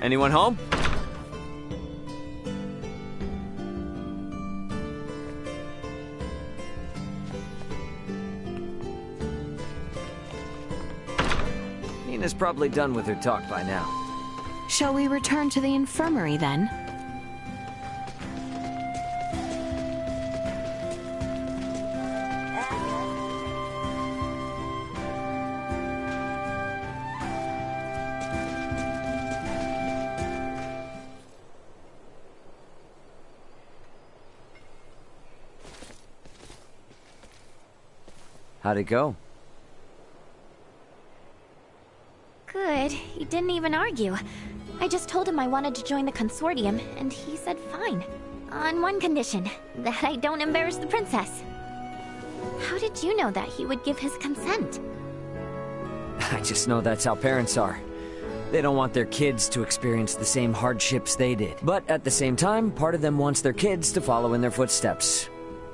Anyone home? Nina's probably done with her talk by now. Shall we return to the infirmary then? How'd it go? Good. He didn't even argue. I just told him I wanted to join the consortium, and he said fine. On one condition, that I don't embarrass the princess. How did you know that he would give his consent? I just know that's how parents are. They don't want their kids to experience the same hardships they did. But at the same time, part of them wants their kids to follow in their footsteps.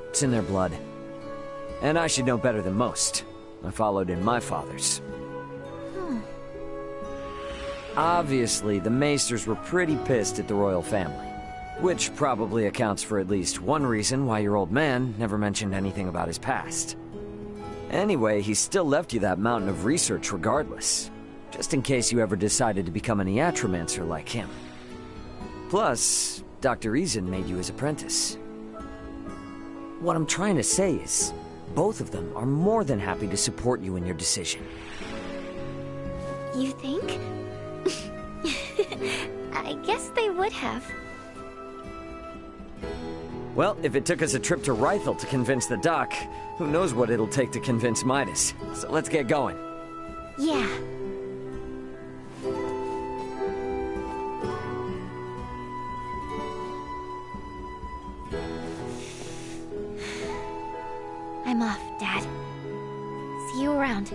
It's in their blood. And I should know better than most. I followed in my father's. Obviously, the Maesters were pretty pissed at the royal family. Which probably accounts for at least one reason why your old man never mentioned anything about his past. Anyway, he still left you that mountain of research regardless. Just in case you ever decided to become an iatromancer like him. Plus, Dr. Reason made you his apprentice. What I'm trying to say is, both of them are more than happy to support you in your decision. You think? I guess they would have. Well, if it took us a trip to Rythel to convince the doc, who knows what it'll take to convince Midas. So let's get going. Yeah. I'm off, Dad. See you around.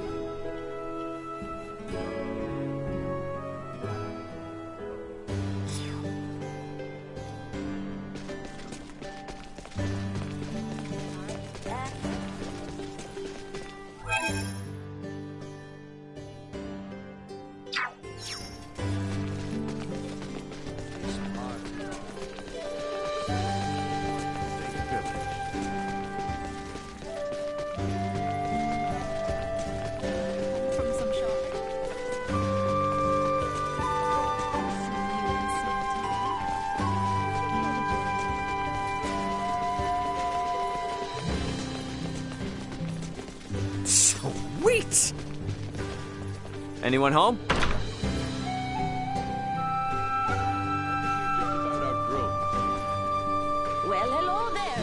Sweet! Anyone home? Well, hello there.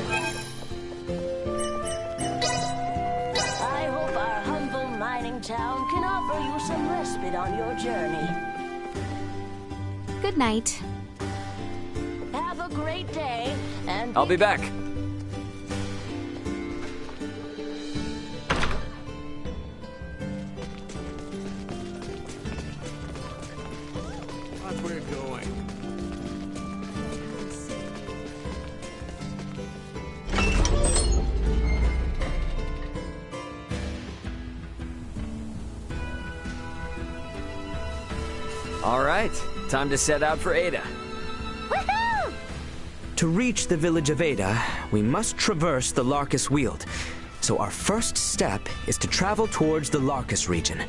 I hope our humble mining town can offer you some respite on your journey. Good night. Have a great day, and I'll be back. That's where you're going. All right, time to set out for Ada. Woohoo! To reach the village of Ada, we must traverse the Larkus Weald. So our first step is to travel towards the Larkus region.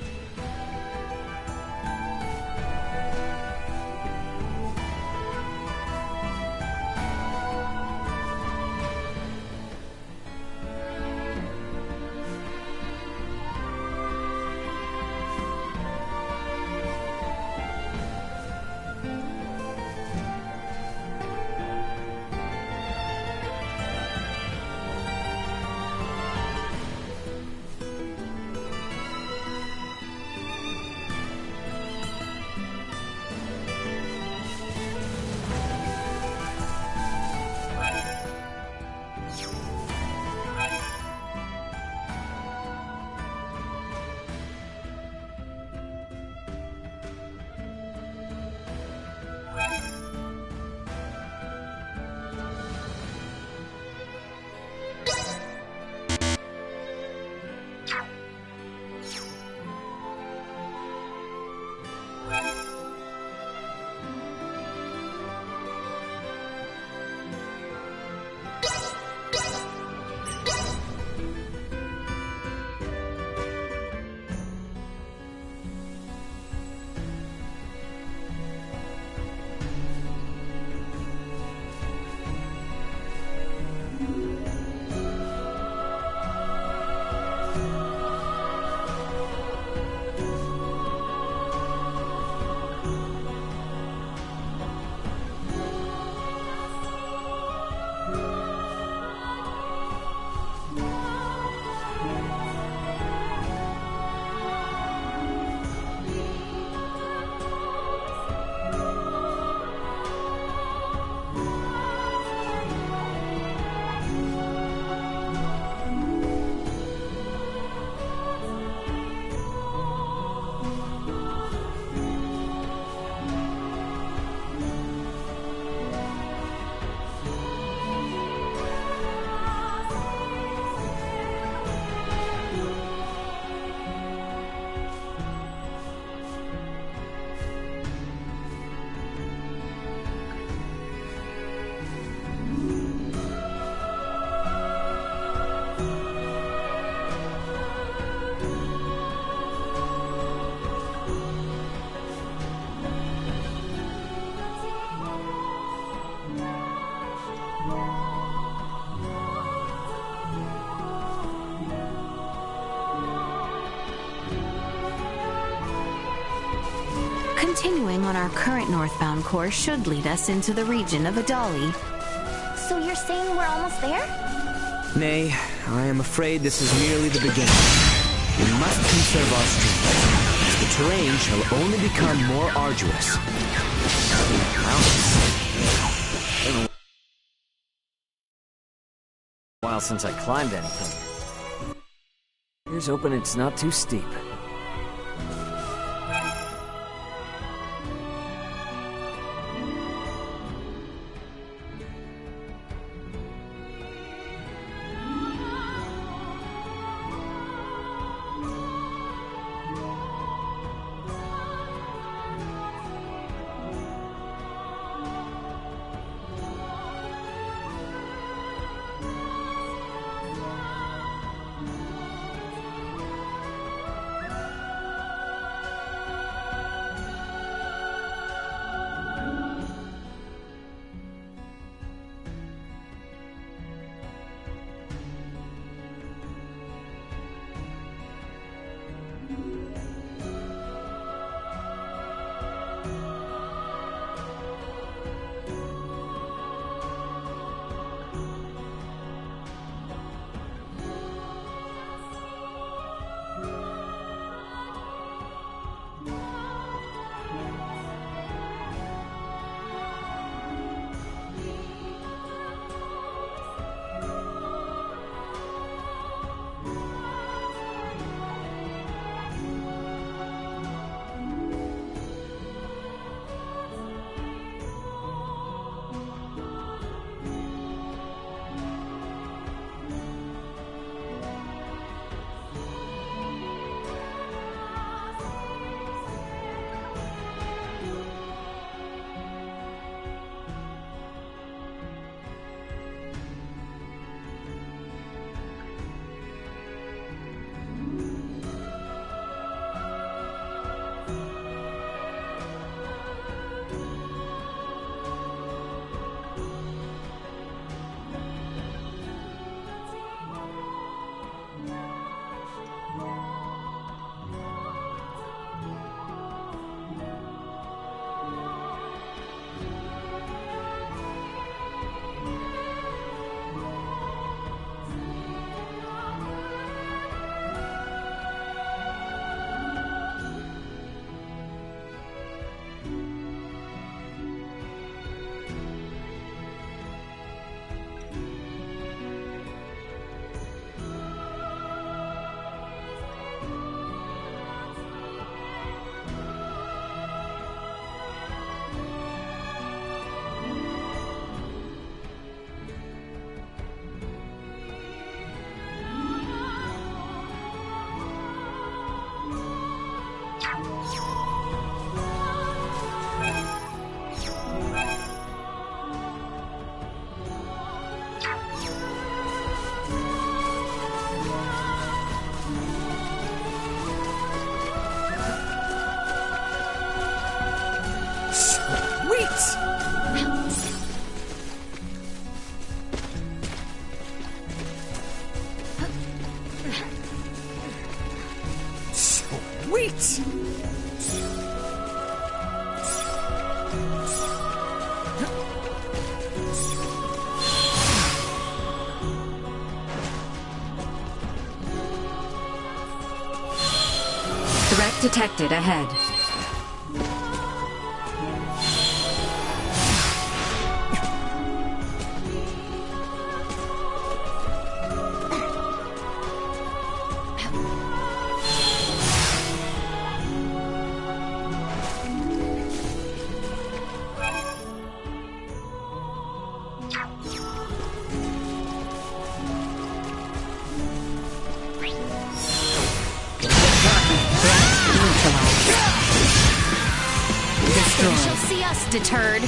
Continuing on our current northbound course should lead us into the region of Adali. So you're saying we're almost there? Nay, I am afraid this is merely the beginning. We must conserve our strength, as the terrain shall only become more arduous. Mountains. Been a while since I climbed anything. Here's hoping it's not too steep. Wait! Threat detected ahead. She'll see us deterred.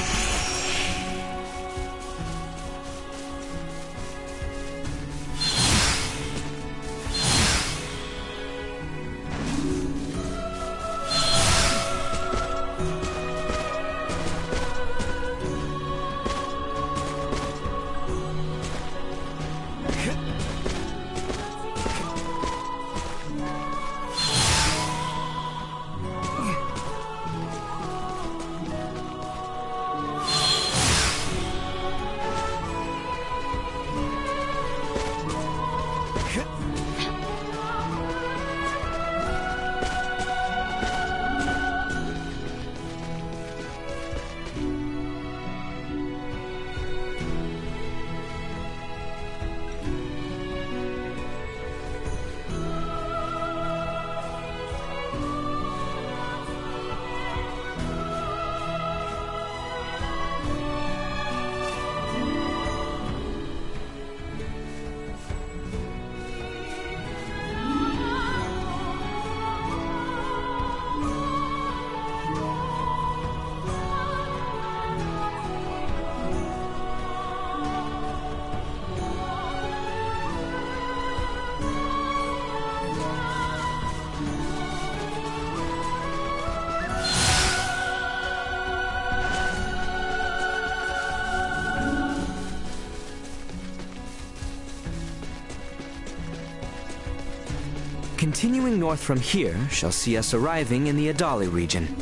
Continuing north from here shall see us arriving in the Adali region.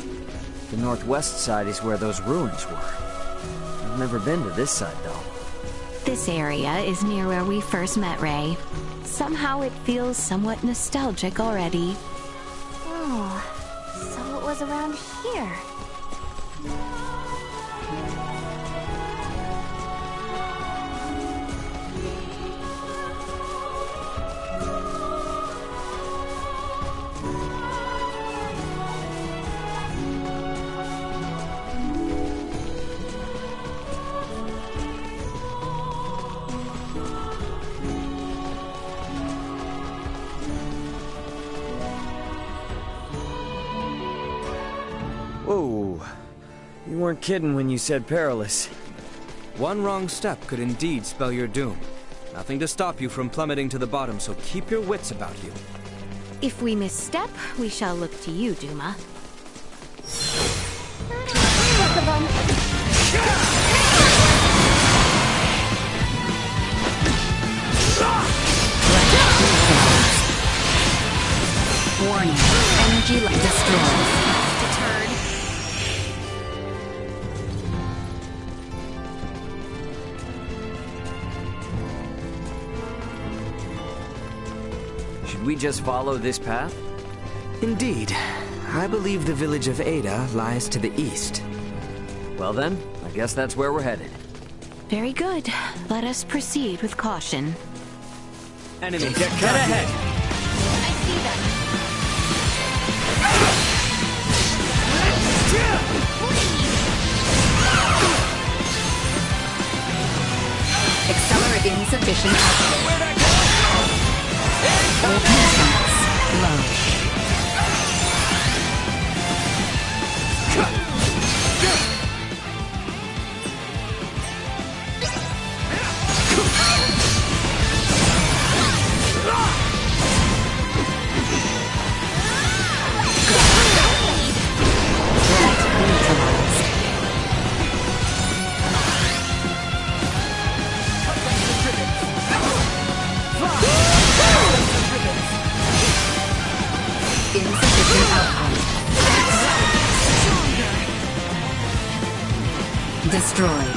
The northwest side is where those ruins were. I've never been to this side, though. This area is near where we first met Ray. Somehow it feels somewhat nostalgic already. Oh, so it was around here. Whoa. You weren't kidding when you said perilous. One wrong step could indeed spell your doom. Nothing to stop you from plummeting to the bottom, so keep your wits about you. If we misstep, we shall look to you, Duma. Look of them. Warning. Energy destroyed. Deterred. Should we just follow this path? Indeed. I believe the village of Ada lies to the east. Well then, I guess that's where we're headed. Very good. Let us proceed with caution. Enemy, get ahead! I see them. Accelerate insufficient output. Resistance low. Insufficient output. Destroyed.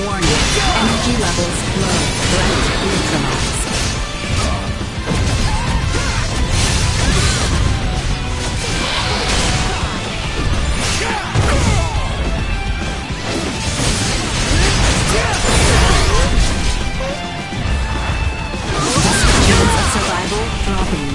Warning. Energy levels low. Threat neutralized. Chance of survival dropping.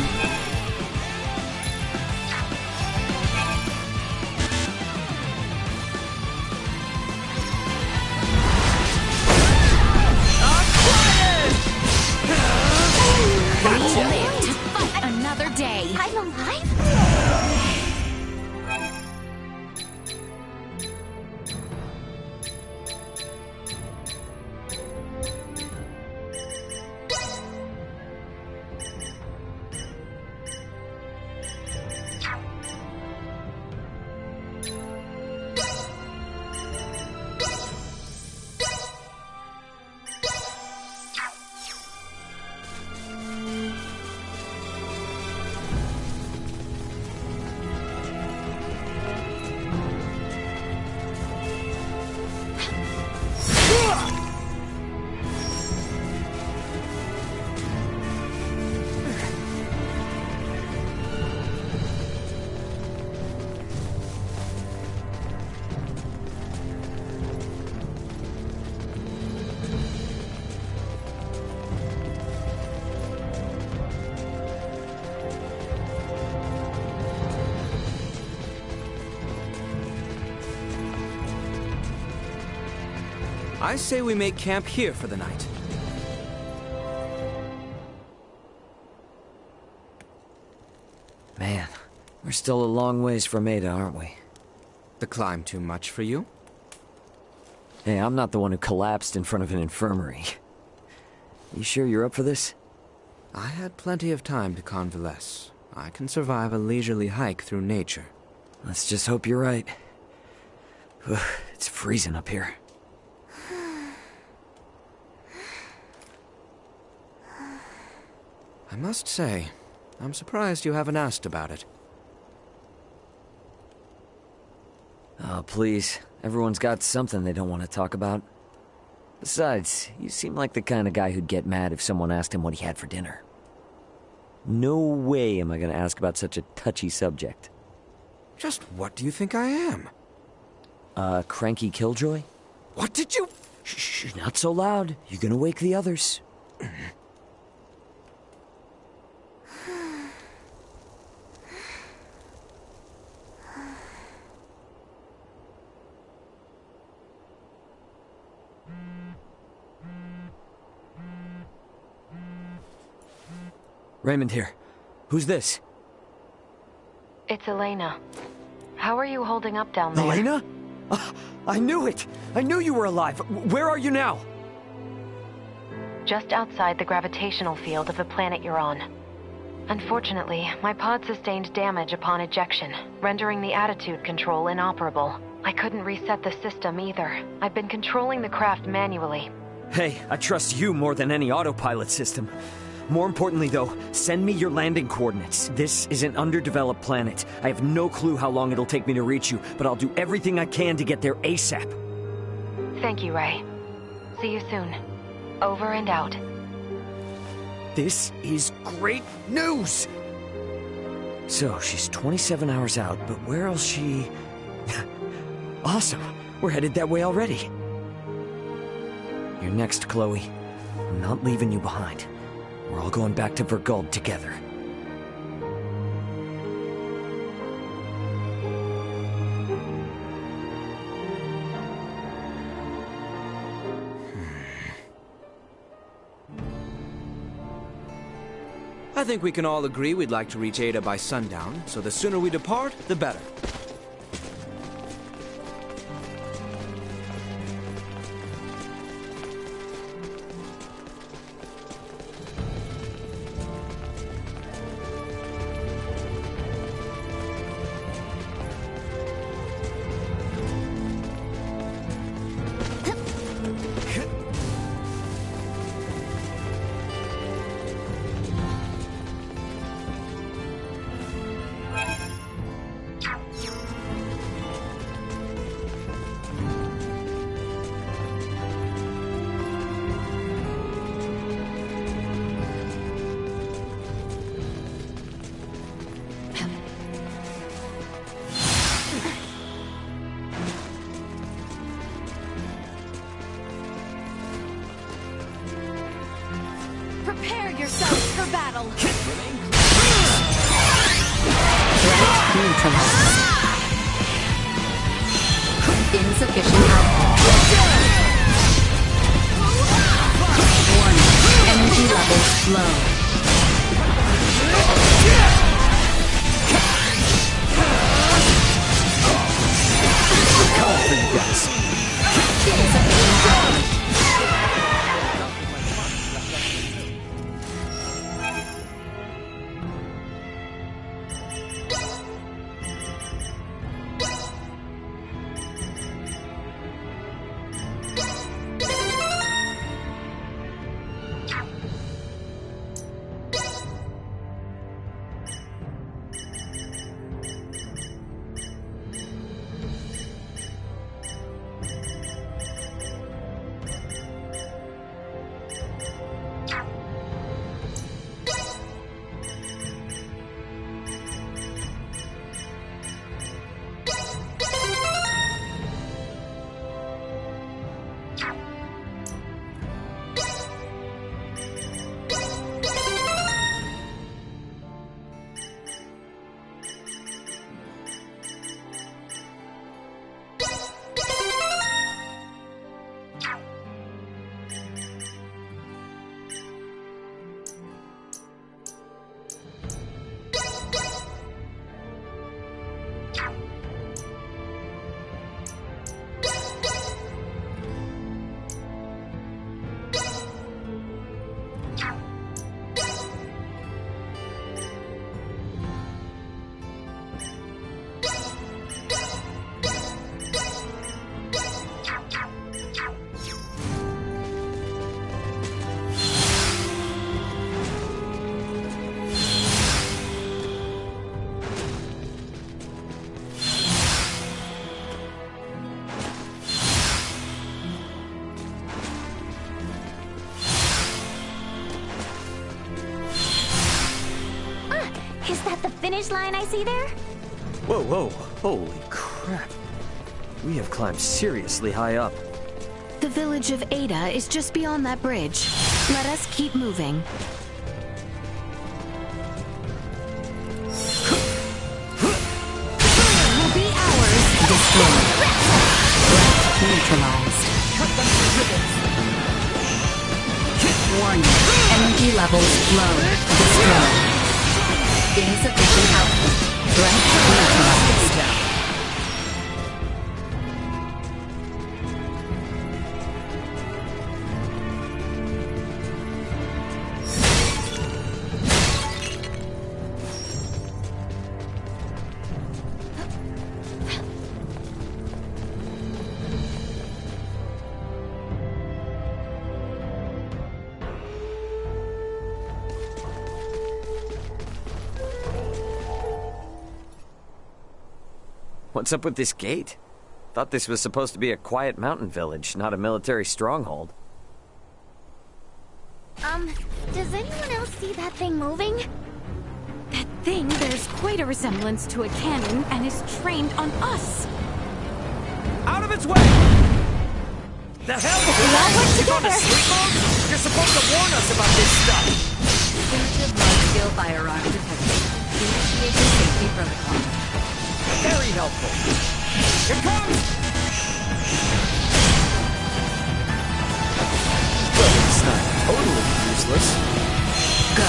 I say we make camp here for the night. Man, we're still a long ways from Ada, aren't we? The climb too much for you? Hey, I'm not the one who collapsed in front of an infirmary. You sure you're up for this? I had plenty of time to convalesce. I can survive a leisurely hike through nature. Let's just hope you're right. It's freezing up here. I must say, I'm surprised you haven't asked about it. Oh, please. Everyone's got something they don't want to talk about. Besides, you seem like the kind of guy who'd get mad if someone asked him what he had for dinner. No way am I gonna ask about such a touchy subject. Just what do you think I am? Cranky killjoy? What did you... Shh, not so loud. You're gonna wake the others. Raymond here. Who's this? It's Elena. How are you holding up down there? Elena? I knew it! I knew you were alive! Where are you now? Just outside the gravitational field of the planet you're on. Unfortunately, my pod sustained damage upon ejection, rendering the attitude control inoperable. I couldn't reset the system either. I've been controlling the craft manually. Hey, I trust you more than any autopilot system. More importantly, though, send me your landing coordinates. This is an underdeveloped planet. I have no clue how long it'll take me to reach you, but I'll do everything I can to get there ASAP. Thank you, Ray. See you soon. Over and out. This is great news! So, she's 27 hours out, but where else she... Awesome! We're headed that way already. You're next, Chloe. I'm not leaving you behind. We're all going back to Verguld together. I think we can all agree we'd like to reach Ada by sundown, so the sooner we depart, the better. Prepare yourselves for battle! Threat neutralized. Insufficient output. Warning. Energy levels low. Coming for you guys. Insufficient output. that the finish line I see there? Whoa, whoa, holy crap. We have climbed seriously high up. The village of Ada is just beyond that bridge. Let us keep moving. Will be ours. Destroyed. Neutralized. Warning. Energy levels low. Destroyed. Insufficient output. Threat neutralized. What's up with this gate? Thought this was supposed to be a quiet mountain village, not a military stronghold. Does anyone else see that thing moving? That thing bears quite a resemblance to a cannon and is trained on us. Out of its way! The hell was that? You on a sleep mode? You're supposed to warn us about this stuff! Definitive large-scale firearm detected. Initiating safety protocol. Very helpful. Here comes! Well, it's not totally useless. Go.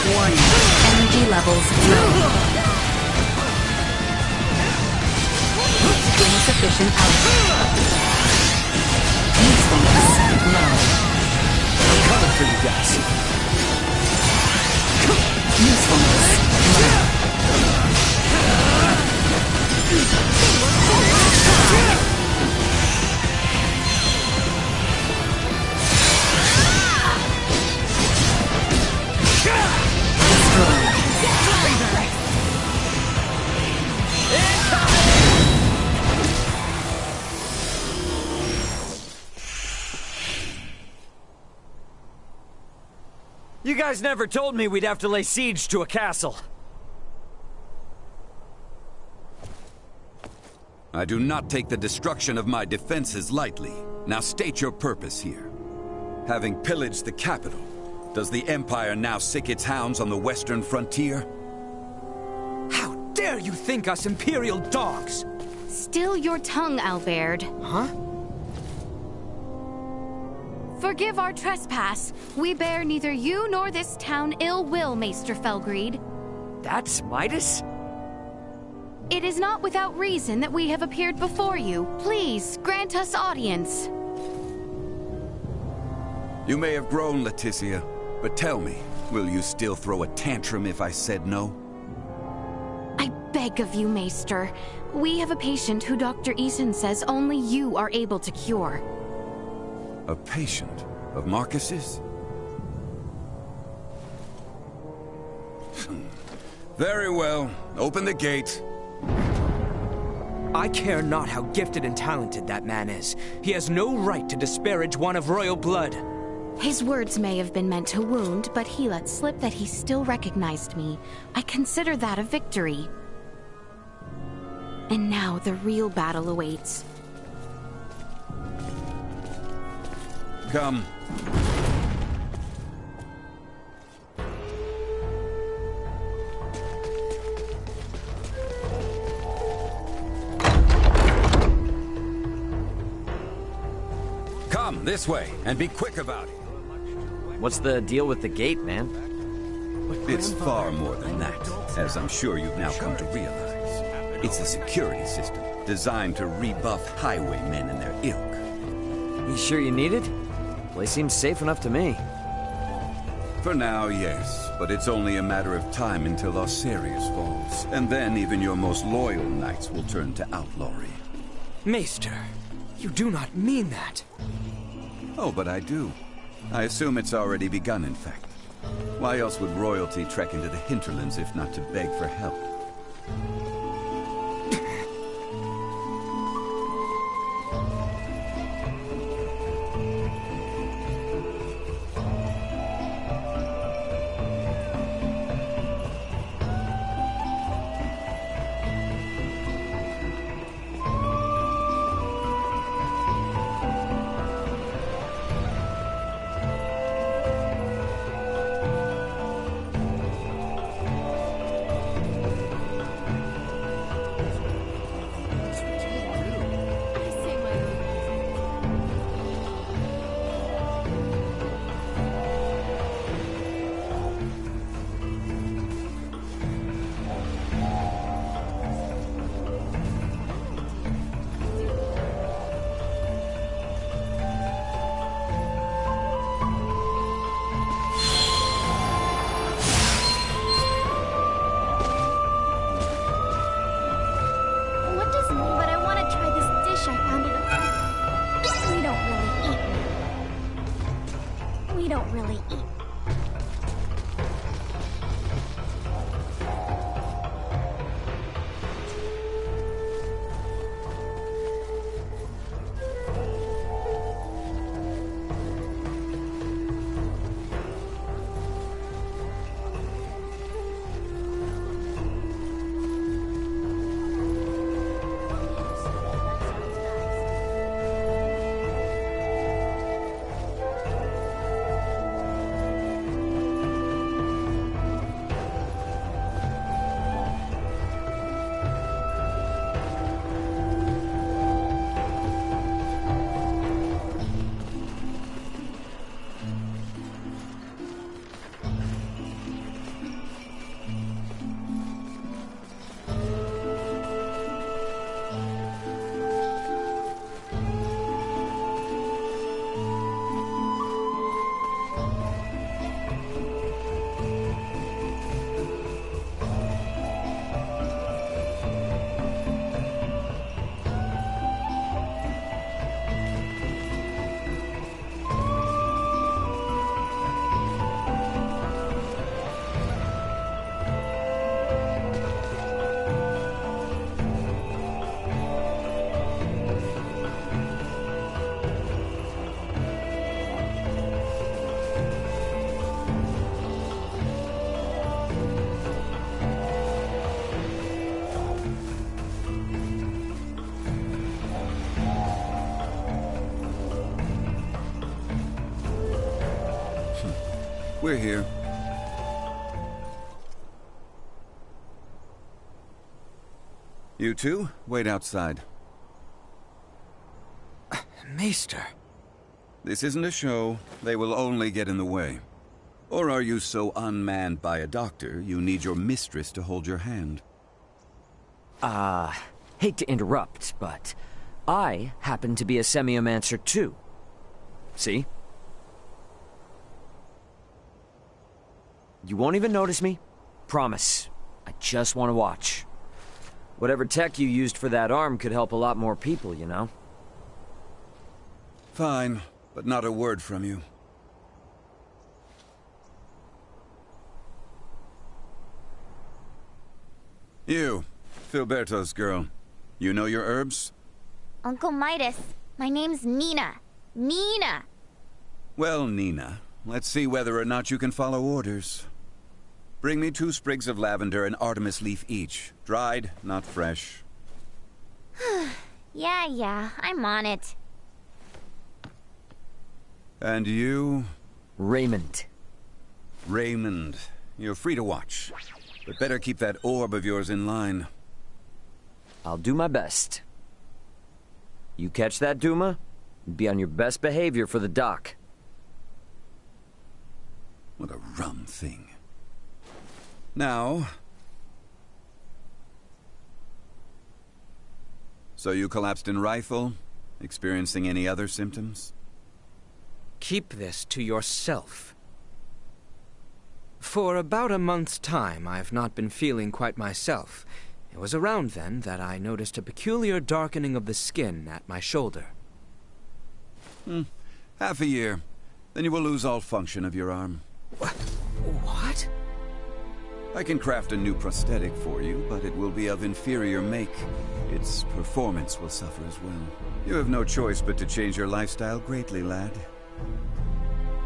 Warning. Energy levels low. Insufficient output. Usefulness low. I'm coming for you guys. Usefulness low. You guys never told me we'd have to lay siege to a castle. I do not take the destruction of my defenses lightly. Now state your purpose here. Having pillaged the capital, does the Empire now sick its hounds on the western frontier? How dare you think us Imperial dogs? Still your tongue, Albert. Huh? Forgive our trespass. We bear neither you nor this town ill will, Maester Felgreed. That's Midas? It is not without reason that we have appeared before you. Please, grant us audience. You may have grown, Laeticia, but tell me, will you still throw a tantrum if I said no? I beg of you, Maester. We have a patient who Dr. Eason says only you are able to cure. A patient of Marcus's? Very well. Open the gate. I care not how gifted and talented that man is. He has no right to disparage one of royal blood. His words may have been meant to wound, but he let slip that he still recognized me. I consider that a victory. And now the real battle awaits. Come. Come, this way, and be quick about it. What's the deal with the gate, man? It's far more than that, as I'm sure you've now come to realize. It's a security system designed to rebuff highwaymen and their ilk. You sure you need it? Place seems safe enough to me. For now, yes, but it's only a matter of time until Aecurius falls. And then even your most loyal knights will turn to outlawry. Maester, you do not mean that. Oh, but I do. I assume it's already begun, in fact. Why else would royalty trek into the hinterlands if not to beg for help? We're here. You two, wait outside. Maester. This isn't a show. They will only get in the way. Or are you so unmanned by a doctor, you need your mistress to hold your hand? Hate to interrupt, but I happen to be a semiomancer too. See? You won't even notice me. Promise. I just want to watch. Whatever tech you used for that arm could help a lot more people, you know? Fine, but not a word from you. You, Filberto's girl. You know your herbs? Uncle Midas, my name's Nina. Nina! Well, Nina, let's see whether or not you can follow orders. Bring me 2 sprigs of lavender and Artemis leaf each. Dried, not fresh. Yeah, I'm on it. And you? Raymond. Raymond. You're free to watch. But better keep that orb of yours in line. I'll do my best. You catch that, Duma? Be on your best behavior for the dock. What a rum thing. Now... So you collapsed in Rifle? Experiencing any other symptoms? Keep this to yourself. For about a month's time, I've not been feeling quite myself. It was around then that I noticed a peculiar darkening of the skin at my shoulder. Half a year. Then you will lose all function of your arm. What? I can craft a new prosthetic for you, but it will be of inferior make. Its performance will suffer as well. You have no choice but to change your lifestyle greatly, lad.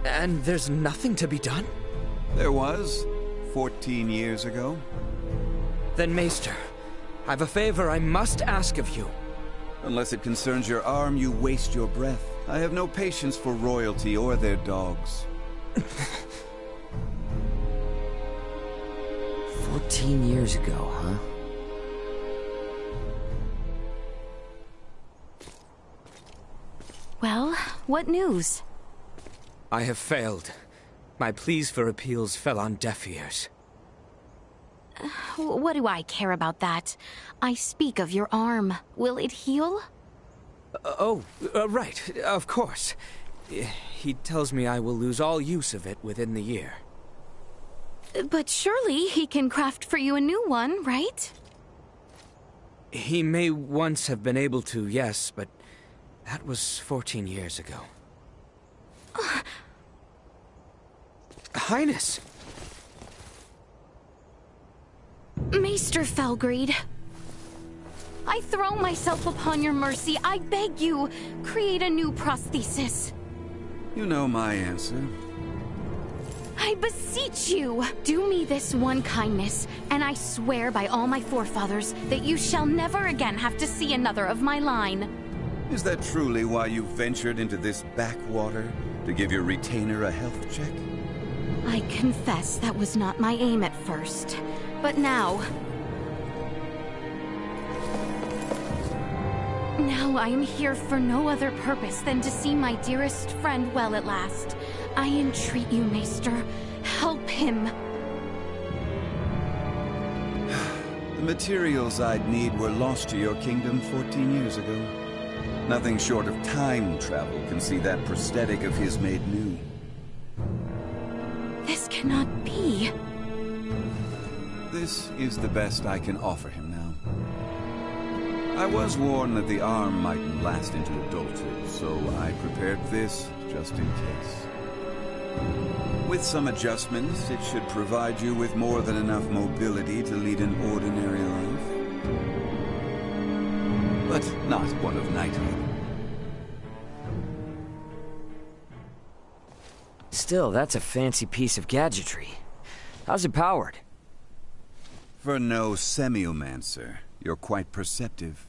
And there's nothing to be done? There was, 14 years ago. Then, Maester, I've a favor I must ask of you. Unless it concerns your arm, you waste your breath. I have no patience for royalty or their dogs. 14 years ago, huh? Well, what news? I have failed. My pleas for appeals fell on deaf ears. What do I care about that? I speak of your arm. Will it heal? Right, of course. He tells me I will lose all use of it within the year. But surely he can craft for you a new one, right? He may once have been able to, yes, but that was 14 years ago. Highness! Maester Felgreed, I throw myself upon your mercy. I beg you, create a new prosthesis. You know my answer. I beseech you, do me this one kindness, and I swear by all my forefathers that you shall never again have to see another of my line. Is that truly why you ventured into this backwater? To give your retainer a health check? I confess that was not my aim at first, but now I am here for no other purpose than to see my dearest friend well at last. I entreat you, Maester, help him. The materials I'd need were lost to your kingdom 14 years ago. Nothing short of time travel can see that prosthetic of his made new. This cannot be. This is the best I can offer him now. I was warned that the arm mightn't last into adulthood, so I prepared this just in case. With some adjustments, it should provide you with more than enough mobility to lead an ordinary life. But not one of knighthood. Still, that's a fancy piece of gadgetry. How's it powered? For no semiomancer, you're quite perceptive.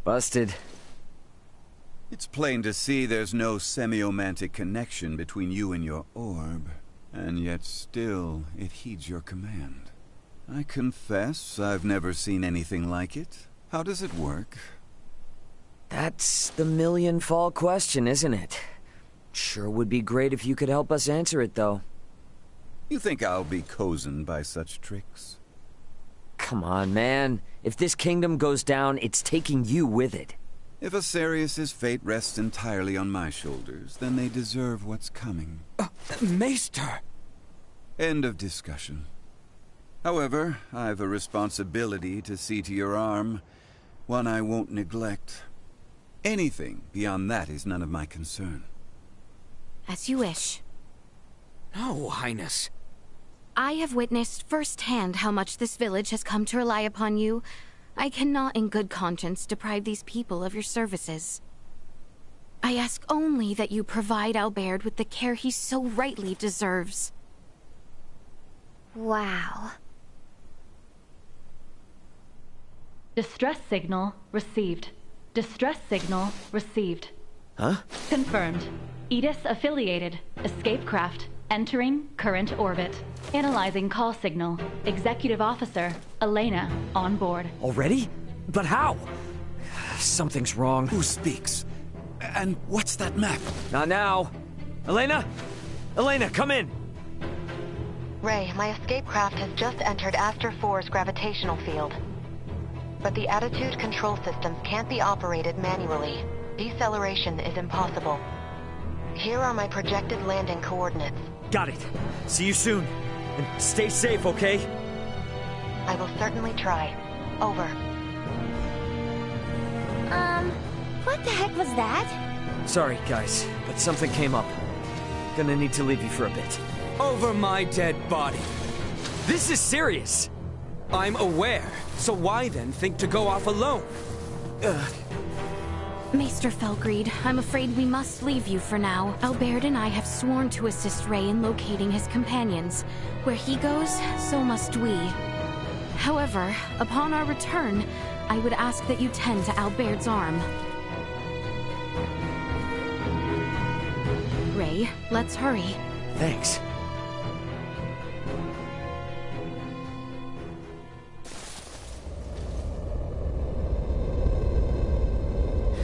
Busted. It's plain to see there's no semiomantic connection between you and your orb, and yet still it heeds your command. I confess I've never seen anything like it. How does it work? That's the million-fall question, isn't it? Sure would be great if you could help us answer it, though. You think I'll be cozened by such tricks? Come on, man. If this kingdom goes down, it's taking you with it. If Aecurius' fate rests entirely on my shoulders, then they deserve what's coming. Maester! End of discussion. However, I've a responsibility to see to your arm, one I won't neglect. Anything beyond that is none of my concern. As you wish. No, Highness. I have witnessed firsthand how much this village has come to rely upon you. I cannot in good conscience deprive these people of your services. I ask only that you provide Albert with the care he so rightly deserves. Wow. Distress signal received. Distress signal received. Huh? Confirmed. Edis affiliated. Escape craft. Entering current orbit. Analyzing call signal. Executive Officer, Elena, on board. Already? But how? Something's wrong. Who speaks? And what's that map? Not now. Elena? Elena, come in! Ray, my escape craft has just entered Aster 4's gravitational field. But the attitude control systems can't be operated manually. Deceleration is impossible. Here are my projected landing coordinates. Got it. See you soon. And stay safe, okay? I will certainly try. Over. What the heck was that? Sorry, guys, but something came up. Gonna need to leave you for a bit. Over my dead body. This is serious! I'm aware, so why then think to go off alone? Maester Felgreed, I'm afraid we must leave you for now. Albert and I have sworn to assist Ray in locating his companions. Where he goes, so must we. However, upon our return, I would ask that you tend to Albert's arm. Ray, let's hurry. Thanks.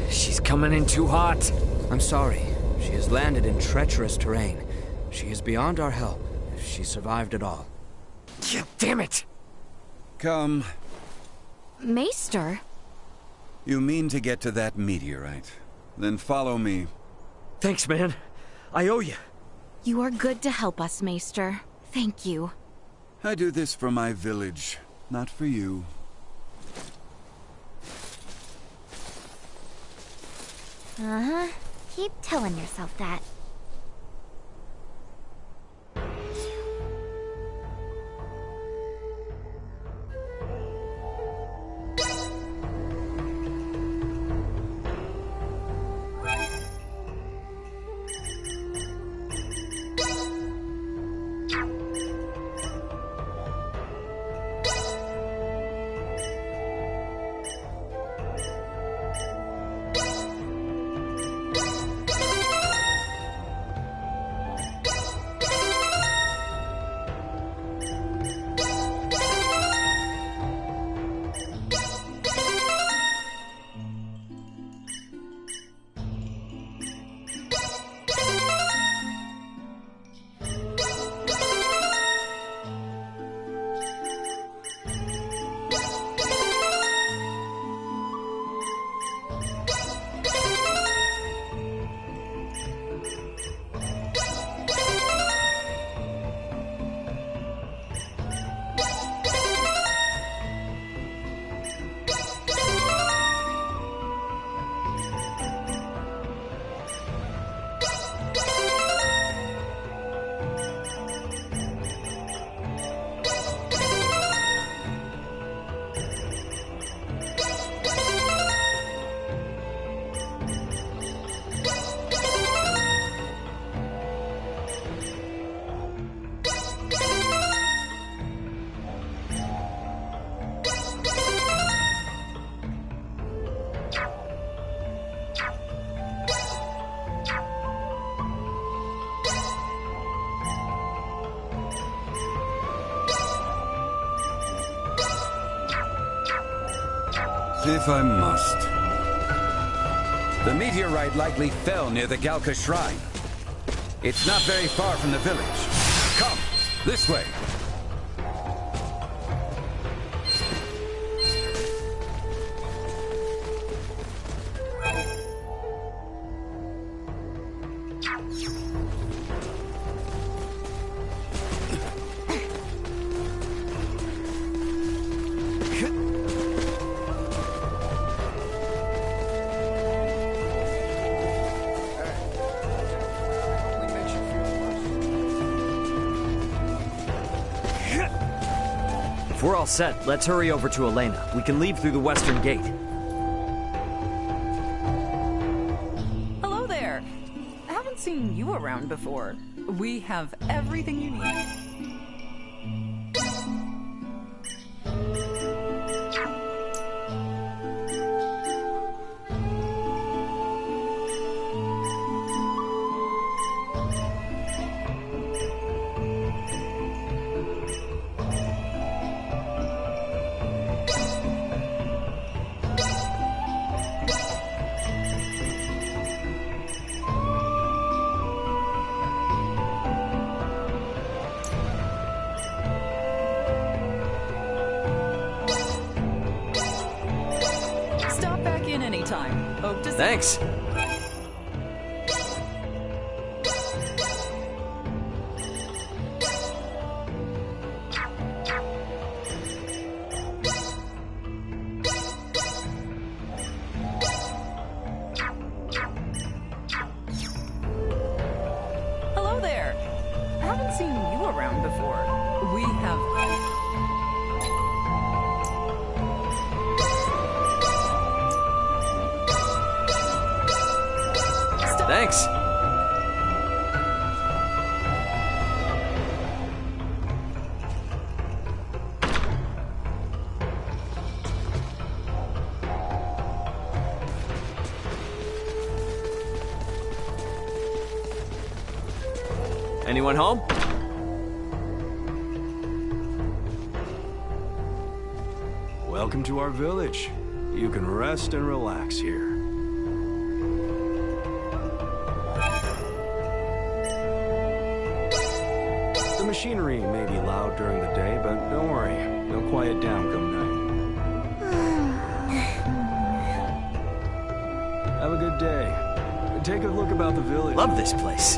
She's coming in too hot. I'm sorry. She has landed in treacherous terrain. She is beyond our help, if she survived at all. Yeah, damn it! Come. Maester? You mean to get to that meteorite? Then follow me. Thanks, man. I owe you. You are good to help us, Maester. Thank you. I do this for my village, not for you. Uh-huh. Keep telling yourself that. If I must. The meteorite likely fell near the Galka Shrine. It's not very far from the village. Come, this way. If we're all set, let's hurry over to Elena. We can leave through the western gate. Hello there. I haven't seen you around before. We have everything you need. Anytime. Hope to see. Thanks. around before. We have... Thanks. Anyone home? Welcome to our village. You can rest and relax here. The machinery may be loud during the day, but don't worry. They'll quiet down come night. Have a good day. Take a look about the village. Love this place.